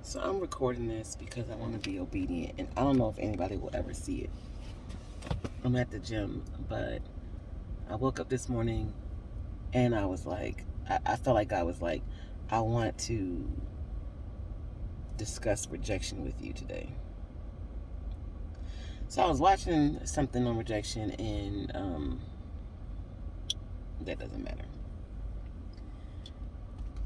So I'm recording this because I want to be obedient, and I don't know if anybody will ever see it. I'm at the gym, but I woke up this morning and I was like, I felt like I was like, I want to discuss rejection with you today. So I was watching something on rejection, and that doesn't matter.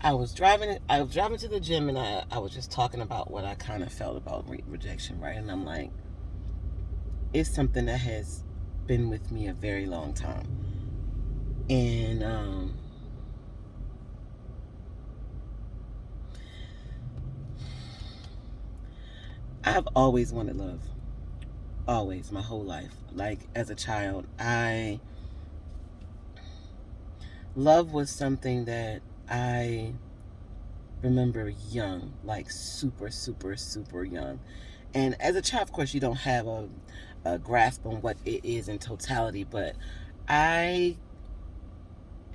I was driving to the gym, and I was just talking about what I kind of felt about rejection, right? And I'm like, it's something that has been with me a very long time. And I've always wanted love. Always, my whole life. Like as a child, love was something that I remember young, like super, super, super young. And as a child, of course, you don't have a grasp on what it is in totality, but I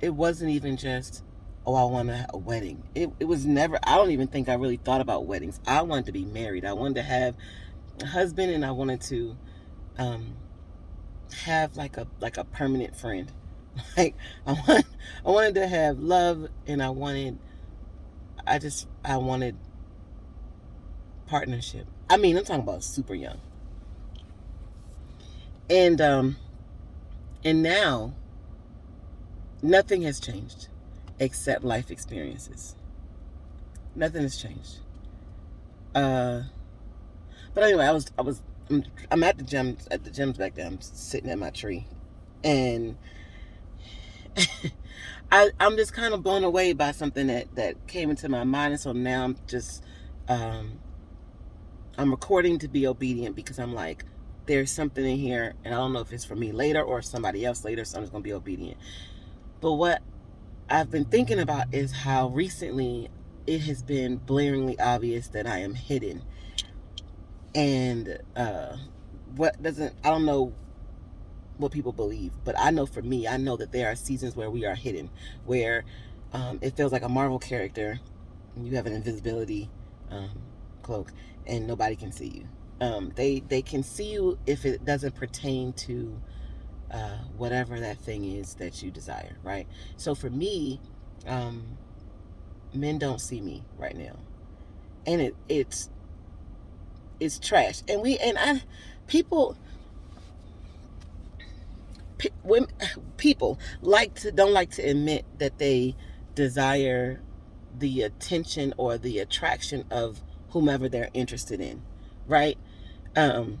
it wasn't even just, oh, I want a wedding. It was never, I don't even think I really thought about weddings. I wanted to be married. I wanted to have a husband, and I wanted to um, have like a permanent friend. Like I wanted to have love, and I wanted partnership. I mean, I'm talking about super young. And and now nothing has changed except life experiences. Nothing has changed. Uh but anyway, I'm at the gym, at the gym's back there. I'm sitting at my tree, and I'm just kind of blown away by something that came into my mind. And so now um, I'm recording to be obedient, because I'm like, there's something in here, and I don't know if it's for me later or somebody else later, so I'm just going to be obedient. But what I've been thinking about is how recently it has been blaringly obvious that I am hidden. And I don't know what people believe, but I know for me, I know that there are seasons where we are hidden, where it feels like a Marvel character. You have an invisibility um, cloak, and nobody can see you. They can see you if it doesn't pertain to whatever that thing is that you desire, right? So for me, um, men don't see me right now, and it's trash. And people when people don't like to admit that they desire the attention or the attraction of whomever they're interested in, right? Um,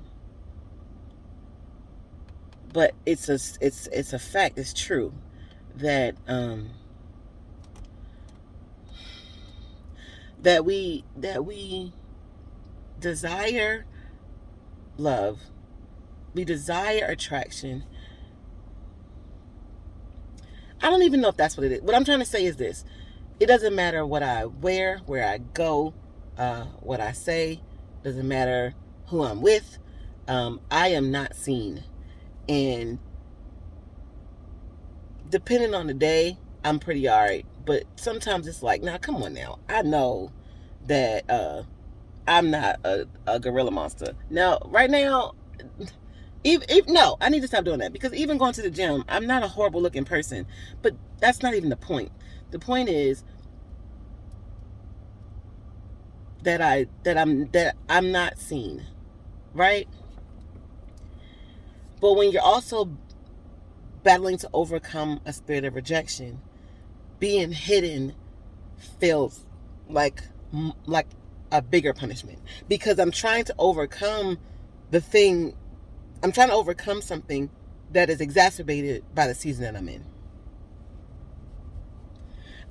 but it's a fact. It's true that that we desire love, we desire attraction. I don't even know if that's what it is. What I'm trying to say is this: it doesn't matter what I wear, where I go, what I say. Doesn't matter who I'm with. I am not seen, and depending on the day, I'm pretty alright. But sometimes it's like, nah, come on now. I know that I'm not a gorilla monster. Now, right now, no, I need to stop doing that, because even going to the gym, I'm not a horrible looking person. But that's not even the point. The point is that I'm not seen, right? But when you're also battling to overcome a spirit of rejection, being hidden feels like like a bigger punishment, because the thing I'm trying to overcome something that is exacerbated by the season that I'm in.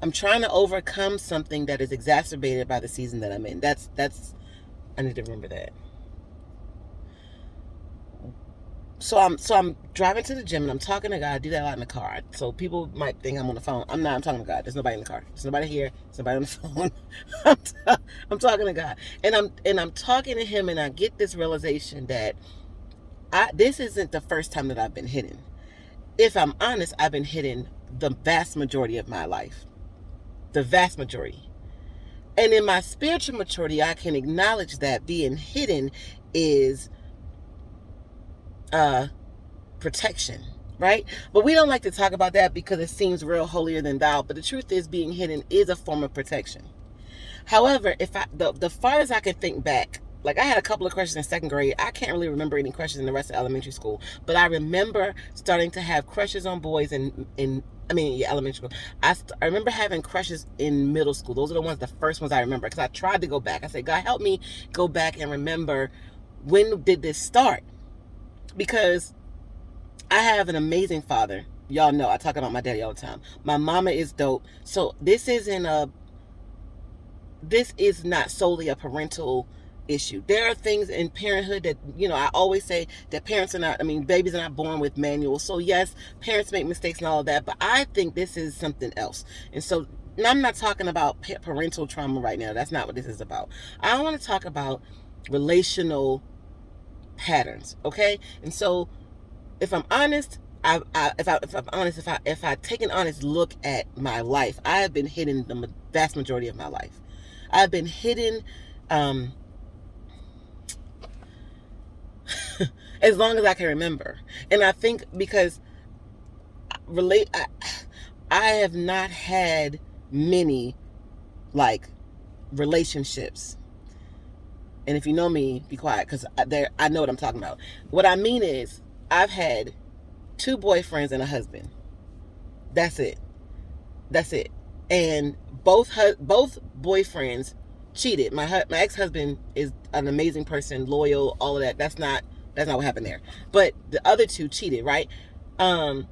I'm trying to overcome something that is exacerbated by the season that I'm in. That's I need to remember that. So I'm driving to the gym, and I'm talking to God. I do that a lot in the car. So people might think I'm on the phone. I'm not. I'm talking to God. There's nobody in the car. There's nobody here. There's nobody on the phone. I'm talking to God, and I'm talking to Him, and I get this realization that this isn't the first time that I've been hidden. If I'm honest, I've been hidden the vast majority of my life. The vast majority. And in my spiritual maturity, I can acknowledge that being hidden is protection, right? But we don't like to talk about that because it seems real holier than thou. But the truth is, being hidden is a form of protection. However, if the farthest I can think back, like I had a couple of questions in second grade. I can't really remember any questions in the rest of elementary school, but I remember starting to have crushes on boys yeah, elementary school. I remember having crushes in middle school. Those are the first ones I remember, because I tried to go back. I said, God, help me go back and remember, when did this start? Because I have an amazing father. Y'all know I talk about my daddy all the time. My mama is dope. So this is not solely a parental issue. There are things in parenthood that, I always say that babies are not born with manuals. So yes, parents make mistakes and all of that, but I think this is something else. And so I'm not talking about parental trauma right now. That's not what this is about. I want to talk about relational patterns, okay? And so if I'm honest, if I take an honest look at my life, I have been hidden the vast majority of my life. I've been hidden as long as I can remember. And I think because I have not had many relationships. And if you know me, be quiet, because I know what I'm talking about. What I mean is, I've had 2 boyfriends and a husband. That's it. And both boyfriends cheated. My ex-husband is an amazing person, loyal, all of that. That's not what happened there. But the other 2 cheated, right? But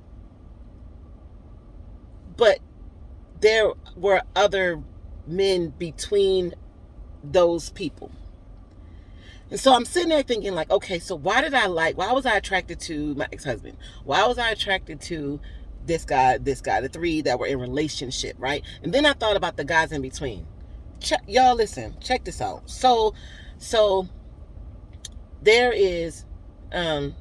there were other men between those people. And so I'm sitting there thinking, okay, so why was I attracted to my ex-husband? Why was I attracted to this guy, the 3 that were in relationship, right? And then I thought about the guys in between. Y'all listen, check this out. So there is a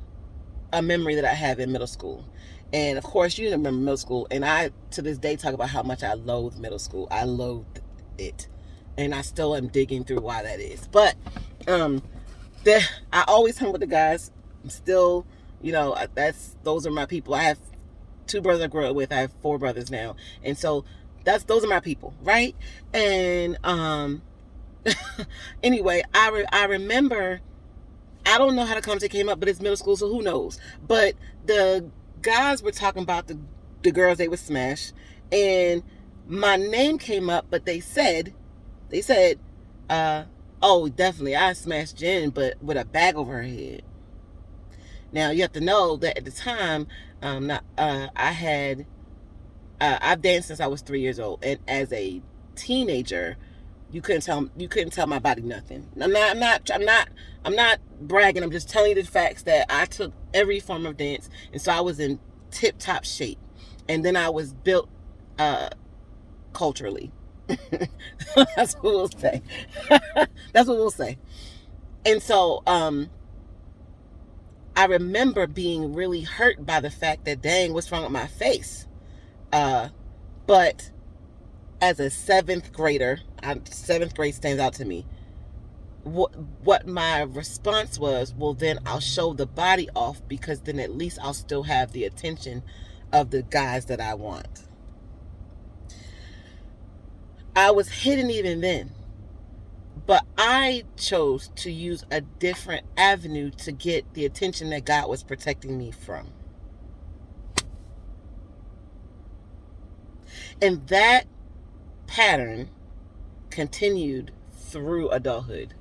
memory that I have in middle school. And of course, you remember middle school. And I, to this day, talk about how much I loathe middle school. I loathed it. And I still am digging through why that is. But I always hung with the guys. I'm still, those are my people. I have 2 brothers I grew up with. I have 4 brothers now. And so those are my people, right? And anyway, I remember, I don't know how the conversation came up, but it's middle school, so who knows? But the guys were talking about the girls they would smash, and my name came up, but they said, oh, definitely, I smashed Jen, but with a bag over her head. Now, you have to know that at the time, I've danced since I was 3 years old, and as a teenager, you couldn't tell my body nothing. I'm not bragging. I'm just telling you the facts that I took every form of dance, and so I was in tip-top shape, and then I was built culturally. That's what we'll say. That's what we'll say. And so I remember being really hurt by the fact that, dang, what's wrong with my face? But as a 7th grader, 7th grade stands out to me. What my response was, well, then I'll show the body off, because then at least I'll still have the attention of the guys that I want. I was hidden even then, but I chose to use a different avenue to get the attention that God was protecting me from. And that pattern continued through adulthood.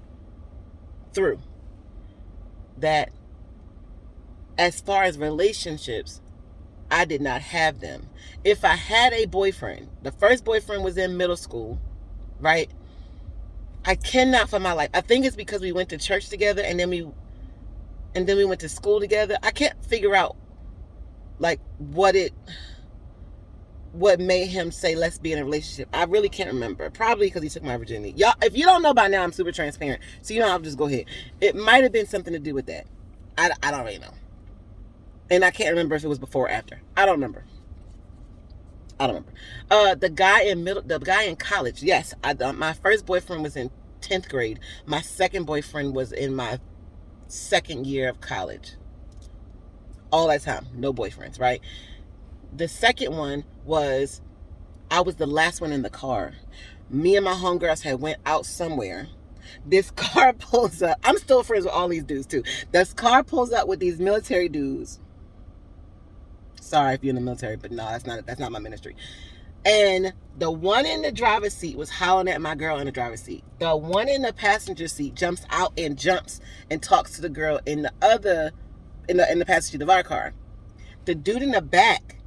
Through that, as far as relationships, I did not have them. If I had a boyfriend, the first boyfriend was in middle school, right? I cannot for my life. I think it's because we went to church together, and then we went to school together. I can't figure out what made him say, let's be in a relationship. I really can't remember. Probably because he took my virginity. Y'all, if you don't know by now, I'm super transparent, so I'll just go ahead. It might have been something to do with that. I don't really know. And I can't remember if it was before or after. I don't remember. I don't remember. The guy in college. Yes, my first boyfriend was in 10th grade. My second boyfriend was in my second year of college. All that time, no boyfriends, right? The second one was, I was the last one in the car. Me and my homegirls had went out somewhere. This car pulls up. I'm still friends with all these dudes too. This car pulls up with these military dudes. Sorry if you're in the military, but no, that's not my ministry. And the one in the driver's seat was howling at my girl in the driver's seat. The one in the passenger seat jumps out and talks to the girl in the passenger seat of our car. The dude in the back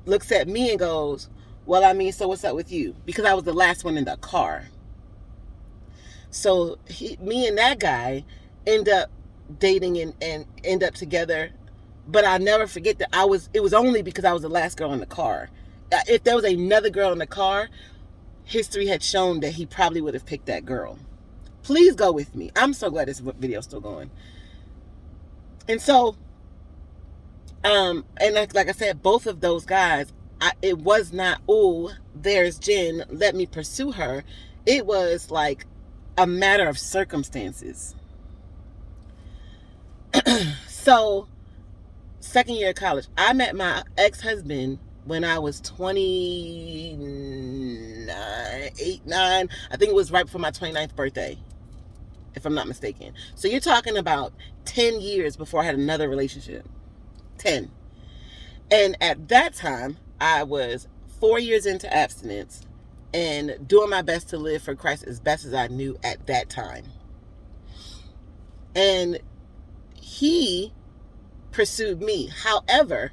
looks at me and goes, well, I mean, so what's up with you? Because I was the last one in the car. So me and that guy end up dating and end up together. But I'll never forget that it was only because I was the last girl in the car. If there was another girl in the car, history had shown that he probably would have picked that girl. Please go with me. I'm so glad this video is still going. And so, and like I said, both of those guys, it was not, oh, there's Jen, let me pursue her. It was like a matter of circumstances. So, second year of college, I met my ex-husband when I was 29. I think it was right before my 29th birthday, if I'm not mistaken. So you're talking about 10 years before I had another relationship. 10. And at that time, I was 4 years into abstinence and doing my best to live for Christ as best as I knew at that time. And he pursued me. However,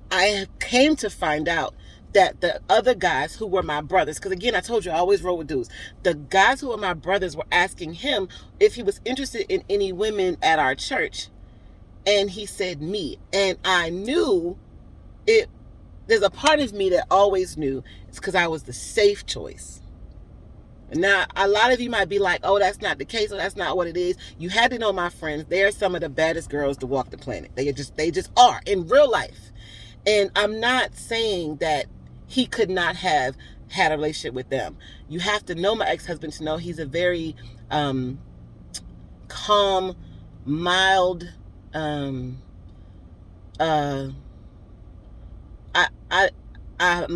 I came to find out that the other guys who were my brothers, because again, I told you I always roll with dudes. The guys who were my brothers were asking him if he was interested in any women at our church. And he said me. And I knew it. There's a part of me that always knew it's because I was the safe choice. Now, a lot of you might be like, oh, that's not the case, or that's not what it is. You had to know my friends. They're some of the baddest girls to walk the planet. They just are in real life. And I'm not saying that he could not have had a relationship with them. You have to know my ex-husband to know he's a very calm, mild, I'm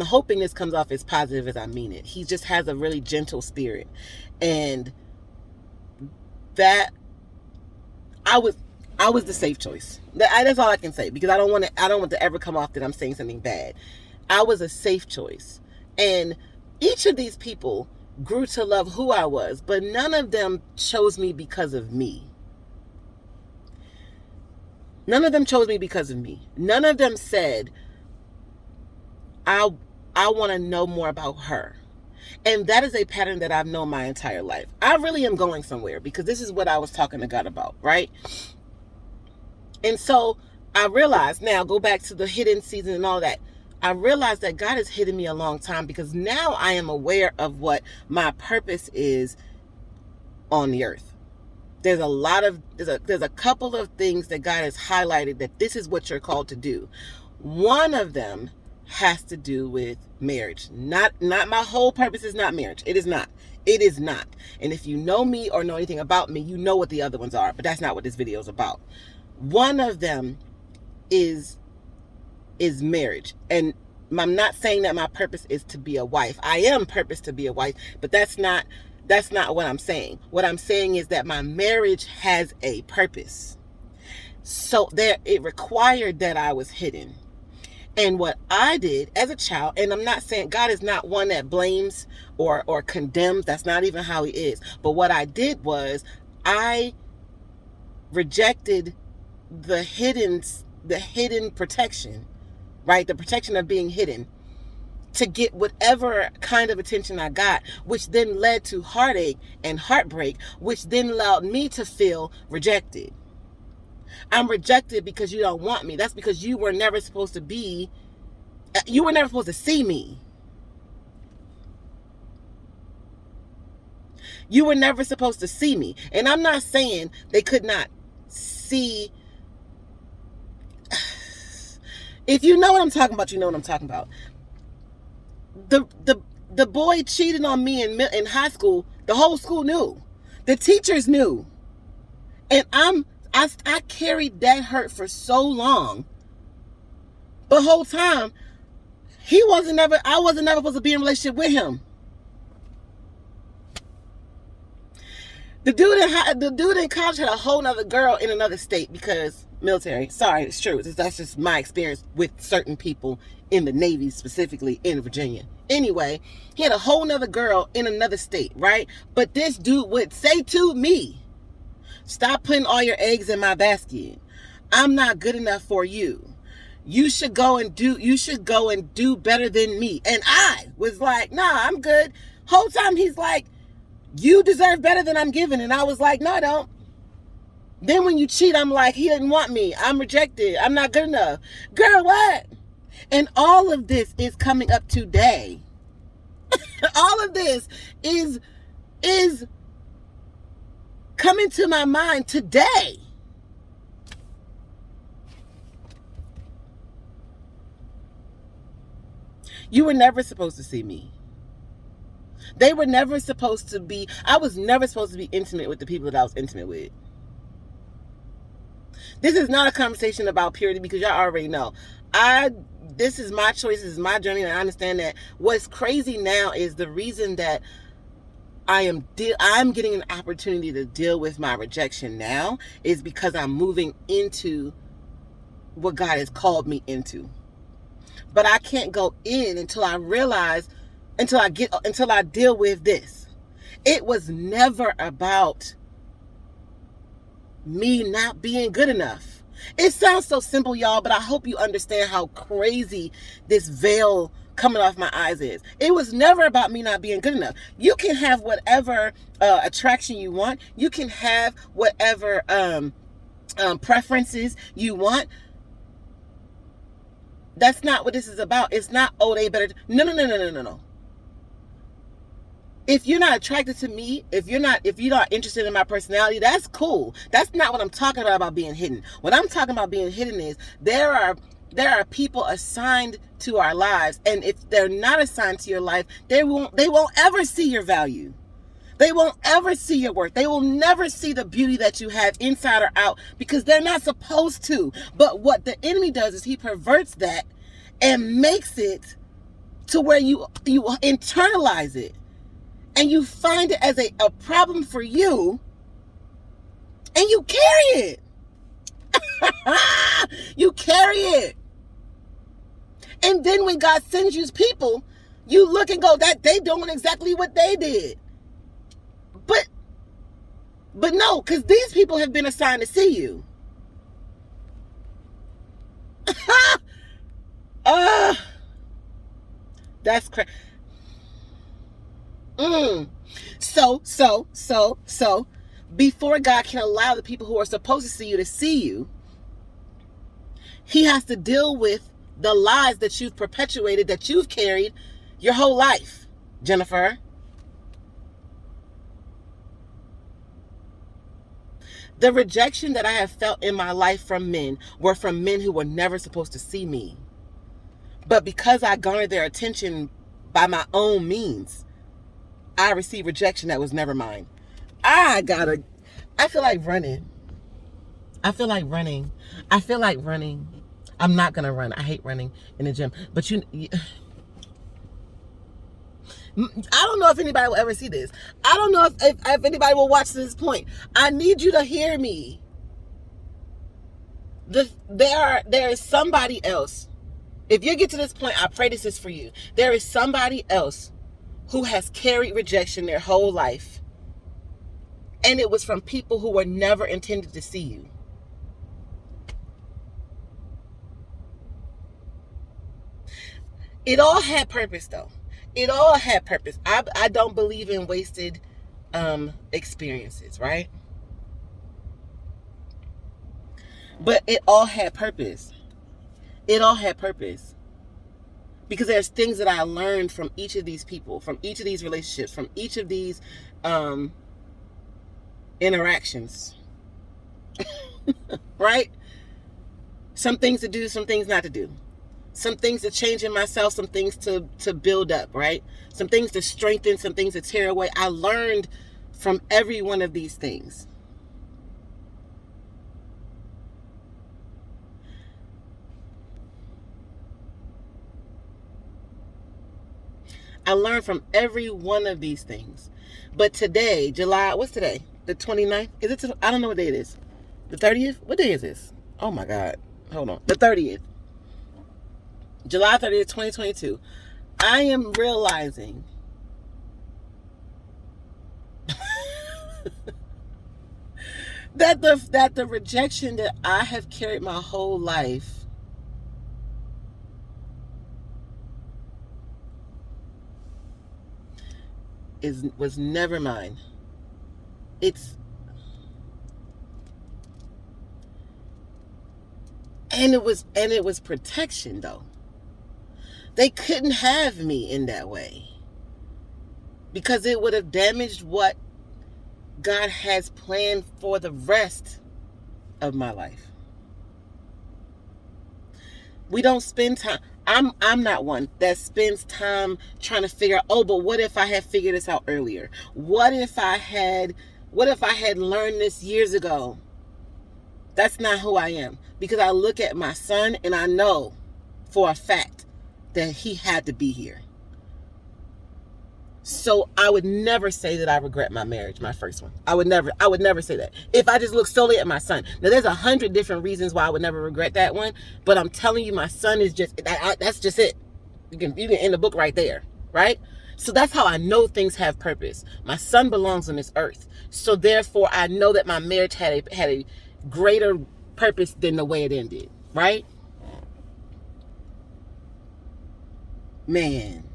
hoping this comes off as positive as I mean it. He just has a really gentle spirit. And that I was the safe choice. That's all I can say, because I don't want to ever come off that I'm saying something bad. I was a safe choice. And each of these people grew to love who I was, but none of them chose me because of me. None of them chose me because of me. None of them said, I want to know more about her. And that is a pattern that I've known my entire life. I really am going somewhere, because this is what I was talking to God about, right? And so I realized, now go back to the hidden season and all that. I realized that God has hidden me a long time, because now I am aware of what my purpose is on the earth. There's a couple of things that God has highlighted that this is what you're called to do. One of them has to do with marriage. Not my whole purpose is not marriage. It is not. It is not. And if you know me or know anything about me, you know what the other ones are, but that's not what this video is about. One of them is marriage. And I'm not saying that my purpose is to be a wife. I am purposed to be a wife, but that's not what I'm saying. What I'm saying is that my marriage has a purpose. So it required that I was hidden. And what I did as a child, and I'm not saying God is not one that blames or condemns. That's not even how he is. But what I did was I rejected the hidden protection, right? The protection of being hidden, to get whatever kind of attention I got, which then led to heartache and heartbreak, which then allowed me to feel rejected. I'm rejected because you don't want me. That's because you were never supposed to see me. You were never supposed to see me. And I'm not saying they could not see. If you know what I'm talking about, you know what I'm talking about. The the the boy cheated on me in high school. The whole school knew. The teachers knew. And I carried that hurt for so long. The whole time, I wasn't never supposed to be in a relationship with him. The dude in college had a whole nother girl in another state because military. Sorry, it's true. That's just my experience with certain people in the Navy, specifically in Virginia. Anyway, he had a whole nother girl in another state, right? But this dude would say to me, stop putting all your eggs in my basket. I'm not good enough for you. You should go and do better than me. And I was like, nah, I'm good. Whole time he's like, you deserve better than I'm giving. And I was like, no, I don't. Then when you cheat, I'm like, he didn't want me. I'm rejected. I'm not good enough. Girl, what? And all of this is coming up today. All of this is coming to my mind today. You were never supposed to see me. They were never supposed to be, I was never supposed to be intimate with the people that I was intimate with. This is not a conversation about purity because y'all already know. This is my choice, this is my journey, and I understand that. What's crazy now is the reason that I'm getting an opportunity to deal with my rejection now is because I'm moving into what God has called me into. But I can't go in until I realize, until I deal with this. It was never about me not being good enough. It sounds so simple, y'all, but I hope you understand how crazy this veil coming off my eyes is. It was never about me not being good enough. You can have whatever attraction you want. You can have whatever preferences you want. That's not what this is about. It's not, oh, they better. No. If you're not attracted to me, if you're not interested in my personality, that's cool. That's not what I'm talking about being hidden. What I'm talking about being hidden is there are people assigned to our lives, and if they're not assigned to your life, they won't ever see your value. They won't ever see your worth. They will never see the beauty that you have inside or out because they're not supposed to. But what the enemy does is he perverts that and makes it to where you internalize it. And you find it as a problem for you, and you carry it. You carry it. And then when God sends you people, you look and go, that they doing exactly what they did. But no, because these people have been assigned to see you. That's crazy. So, before God can allow the people who are supposed to see you to see you, he has to deal with the lies that you've perpetuated, that you've carried your whole life, Jennifer. The rejection that I have felt in my life from men were from men who were never supposed to see me. But because I garnered their attention by my own means, I received rejection that was never mine. I feel like running. I feel like running. I'm not going to run. I hate running in the gym. But I don't know if anybody will ever see this. I don't know if anybody will watch this point. I need you to hear me. There is somebody else. If you get to this point, I pray this is for you. There is somebody else who has carried rejection their whole life. And it was from people who were never intended to see you. It all had purpose, though. It all had purpose. I don't believe in wasted experiences, right? But it all had purpose. It all had purpose. Because there's things that I learned from each of these people, from each of these relationships, from each of these interactions. Right? Some things to do, some things not to do. some things to change in myself, some things to build up, right? Some things to strengthen, some things to tear away. I learned from every one of these things. I learned from every one of these things. But today, July, what's today? The 29th? Is it? I don't know what day it is. The 30th? What day is this? Oh my God. Hold on. The 30th. July 30th, 2022. I am realizing that the rejection that I have carried my whole life was never mine. It was protection though. They couldn't have me in that way because it would have damaged what God has planned for the rest of my life. We don't spend time. I'm not one that spends time trying to figure out, oh, but what if I had figured this out earlier? What if I had learned this years ago? That's not who I am, because I look at my son and I know for a fact that he had to be here. So I would never say that I regret my marriage, my first one. I would never say that. If I just look solely at my son. Now there's 100 different reasons why I would never regret that one, but I'm telling you, my son is just, that's just it. You can end the book right there, right? So that's how I know things have purpose. My son belongs on this earth. So therefore I know that my marriage had a greater purpose than the way it ended, right? Man.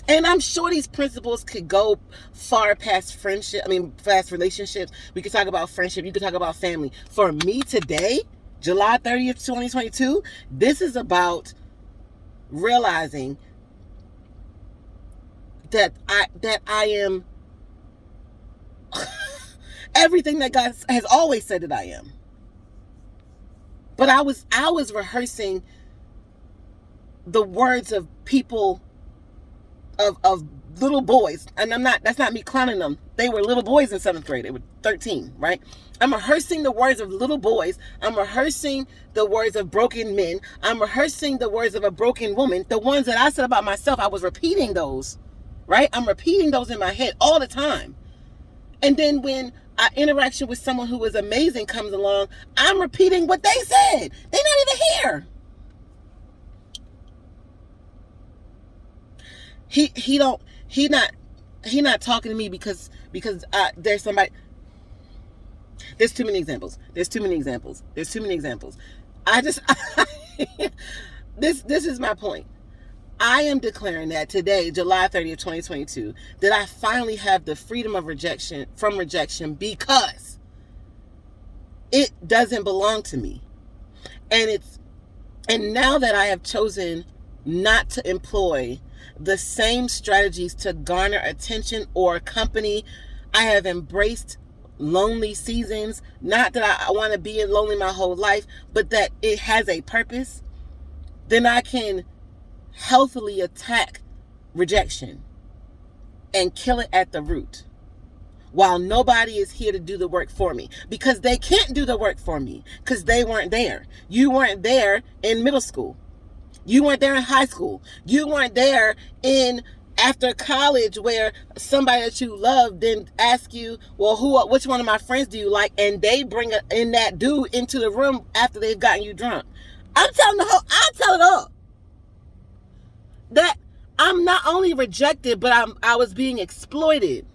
And I'm sure these principles could go far past friendship. Past relationships. We could talk about friendship. You could talk about family. For me today, July 30th, 2022, this is about realizing that I am everything that God has always said that I am. But I was rehearsing the words of people, of little boys, and that's not me clowning them. They were little boys in 7th grade. They were 13, right? I'm rehearsing the words of little boys. I'm rehearsing the words of broken men. I'm rehearsing the words of a broken woman. The ones that I said about myself, I was repeating those, right? I'm repeating those in my head all the time. And then when an interaction with someone who is amazing comes along, I'm repeating what they said. They're not even here. He not talking to me because there's somebody. There's too many examples. I just this is my point. I am declaring that today, July 30th, 2022, that I finally have the freedom of rejection because it doesn't belong to me. And now that I have chosen not to employ the same strategies to garner attention or company, I have embraced lonely seasons. Not that I want to be lonely my whole life, but that it has a purpose. Then I can healthily attack rejection and kill it at the root, while nobody is here to do the work for me, because they can't do the work for me because they weren't there. You weren't there in middle school. You weren't there in high school. You weren't there in after college, where somebody that you love then ask you, well, which one of my friends do you like? And they bring in that dude into the room after they've gotten you drunk. I'll tell it all. That I'm not only rejected, but I was being exploited.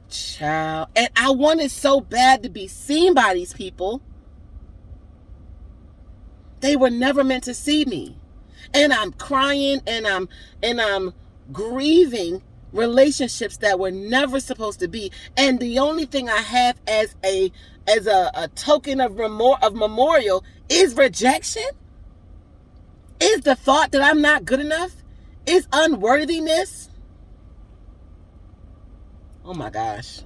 Child. And I wanted so bad to be seen by these people. They were never meant to see me. And I'm crying and I'm grieving relationships that were never supposed to be. And the only thing I have as a token of memorial is rejection. Is the thought that I'm not good enough. Is unworthiness. Oh my gosh.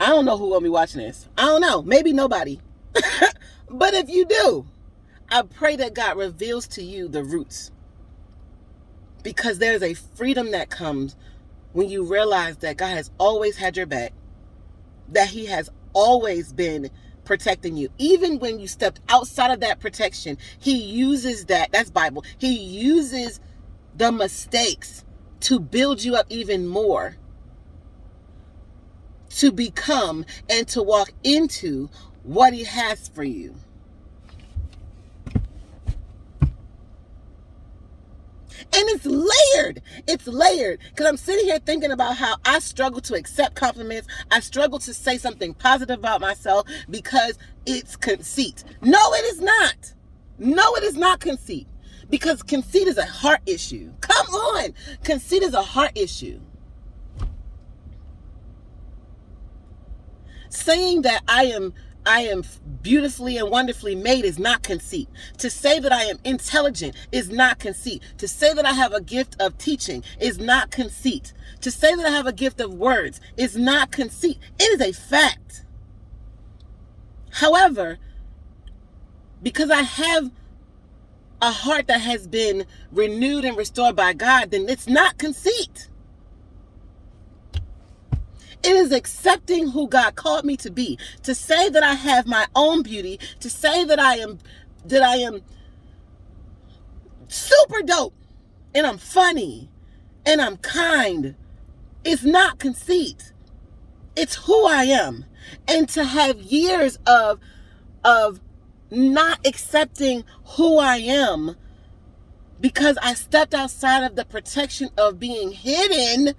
I don't know who will be watching this. I don't know. Maybe nobody. But if you do, I pray that God reveals to you the roots, because there's a freedom that comes when you realize that God has always had your back, that he has always been protecting you. Even when you stepped outside of that protection, he uses that's Bible. He uses the mistakes to build you up even more, to become and to walk into what he has for you. And it's layered. It's layered. Because I'm sitting here thinking about how I struggle to accept compliments. I struggle to say something positive about myself because it's conceit. No, it is not. No, it is not conceit. Because conceit is a heart issue. Come on. Conceit is a heart issue. Saying that I am beautifully and wonderfully made is not conceit. To say that I am intelligent is not conceit. To say that I have a gift of teaching is not conceit. To say that I have a gift of words is not conceit. It is a fact. However, because I have a heart that has been renewed and restored by God, then it's not conceit. It is accepting who God called me to be. To say that I have my own beauty, to say that I am super dope and I'm funny and I'm kind, it's not conceit. It's who I am. And to have years of not accepting who I am because I stepped outside of the protection of being hidden.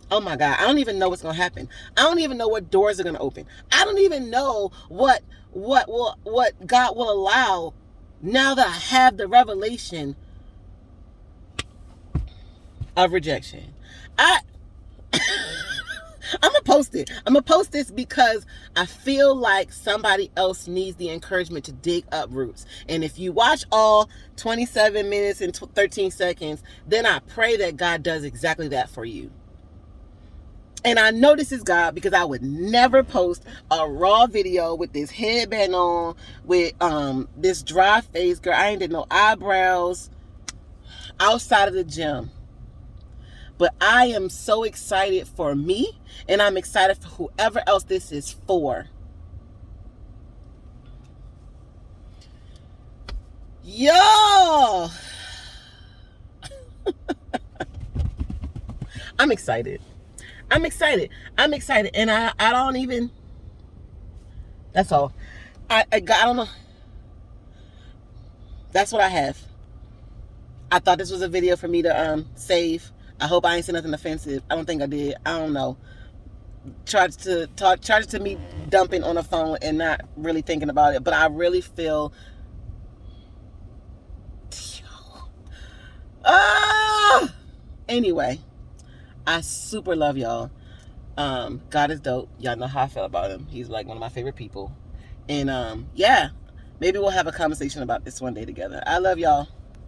Oh my God, I don't even know what's going to happen. I don't even know what doors are going to open. I don't even know what God will allow now that I have the revelation of rejection. I'm going to post it. I'm going to post this because I feel like somebody else needs the encouragement to dig up roots. And if you watch all 27 minutes and 13 seconds, then I pray that God does exactly that for you. And I know this is God, because I would never post a raw video with this headband on, with this dry face. Girl, I ain't did no eyebrows outside of the gym. But I am so excited for me, and I'm excited for whoever else this is for. Yo! I'm excited. I'm excited. And I don't even, that's all. I don't know. That's what I have. I thought this was a video for me to save. I hope I ain't said nothing offensive. I don't think I did. I don't know. Charged to me dumping on the phone and not really thinking about it. But I really feel, anyway, I super love y'all. God is dope. Y'all know how I feel about him. He's like one of my favorite people. And yeah, maybe we'll have a conversation about this one day together. I love y'all.